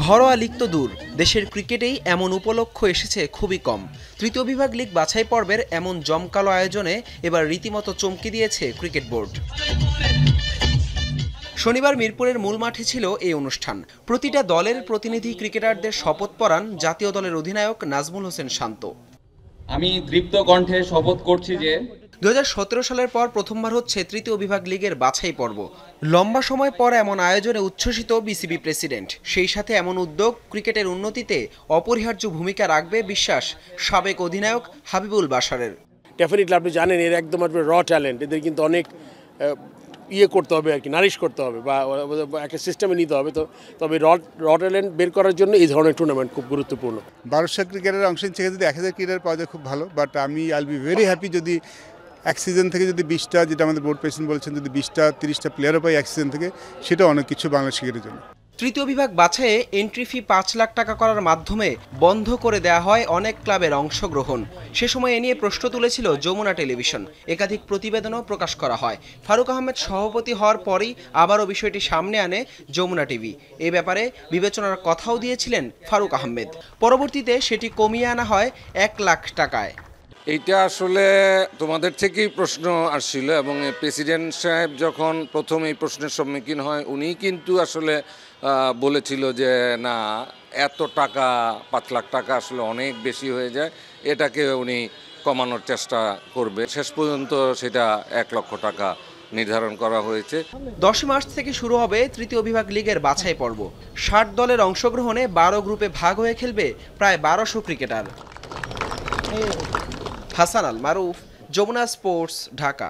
ঘরোয়া লীগ তো দূর, দেশের ক্রিকেটেই এমন উপলক্ষ এসেছে খুবই কম। তৃতীয় বিভাগ লীগ বাছাই পর্বের এমন জমকালো আয়োজনে এবার রীতিমতো চমকে দিয়েছে ক্রিকেট বোর্ড। শনিবার মিরপুরের মূল মাঠে ছিল এই অনুষ্ঠান। প্রতিটা দলের প্রতিনিধি ক্রিকেটারদের শপথ পড়ান জাতীয় দলের অধিনায়ক নাজমুল হোসেন শান্ত। আমি দৃপ্ত কণ্ঠে শপথ করছি যে 2017 সালের পর প্রথমবার হচ্ছে তৃতীয় বিভাগ লীগের বাছাই পর্ব। লম্বা সময় পর এমন আয়োজনে উচ্ছ্বসিত বিসিবি প্রেসিডেন্ট। সেই সাথে এমন উদ্যোগ ক্রিকেটের উন্নতিতে অপরিহার্য ভূমিকা রাখবে বিশ্বাস সাবেক অধিনায়ক হাবিবুল বাশারের। ডেফিনেটলি আপনি জানেন এর একদম র ট্যালেন্ট, এদের কিন্তু অনেক করতে হবে আর কি, নারিশ করতে হবে বা একটা সিস্টেমে নিতে হবে। তো তবে র ট্যালেন্ট বের করার জন্য এই ধরনের টুর্নামেন্ট খুব গুরুত্বপূর্ণ। 1200 ক্রিকেটের অংশ থেকে যদি 1000 ক্রিকেটার পাওয়া যায় খুব ভালো, but I be very happy যদি এক সিজন থেকে যদি 20টা, যেটা আমাদের বোর্ড প্রেসিডেন্ট বলছেন, যদি 20টা 30টা প্লেয়ারও পাই এক সিজন থেকে, সেটা অনেক কিছু বাংলাদেশ ক্রিকেটের জন্য। তৃতীয় বিভাগ বাছাইয়ে এন্ট্রি ফি 5 লাখ টাকা করার মাধ্যমে বন্ধ করে দেওয়া হয় অনেক ক্লাবের অংশগ্রহণ। সে সময় এ নিয়ে প্রশ্ন তুলেছিল যমুনা টেলিভিশন। একাধিক প্রতিবেদনও প্রকাশ করা হয়। ফারুক আহমেদ সভাপতি হওয়ার পরই আবারও বিষয়টি সামনে আনে যমুনা টিভি। এ ব্যাপারে বিবেচনার কথাও দিয়েছিলেন ফারুক আহমেদ। পরবর্তীতে সেটি কমিয়ে আনা হয় 1 লাখ টাকায়। এইটা আসলে তোমাদের থেকেই প্রশ্ন আসছিল এবং প্রেসিডেন্ট সাহেব যখন প্রথম এই প্রশ্নের সম্মুখীন হয়, উনি কিন্তু আসলে বলেছিল যে না, এত টাকা 5 লাখ টাকা আসলে অনেক বেশি হয়ে যায়, এটাকে উনি কমানোর চেষ্টা করবে। শেষ পর্যন্ত সেটা 1 লক্ষ টাকা নির্ধারণ করা হয়েছে। 10 মার্চ থেকে শুরু হবে তৃতীয় বিভাগ লীগের বাছাই পর্ব। 60 দলের অংশগ্রহণে 12 গ্রুপে ভাগ হয়ে খেলবে প্রায় 1200 ক্রিকেটার। হাসান আল মারুফ, যমুনা স্পোর্টস, ঢাকা।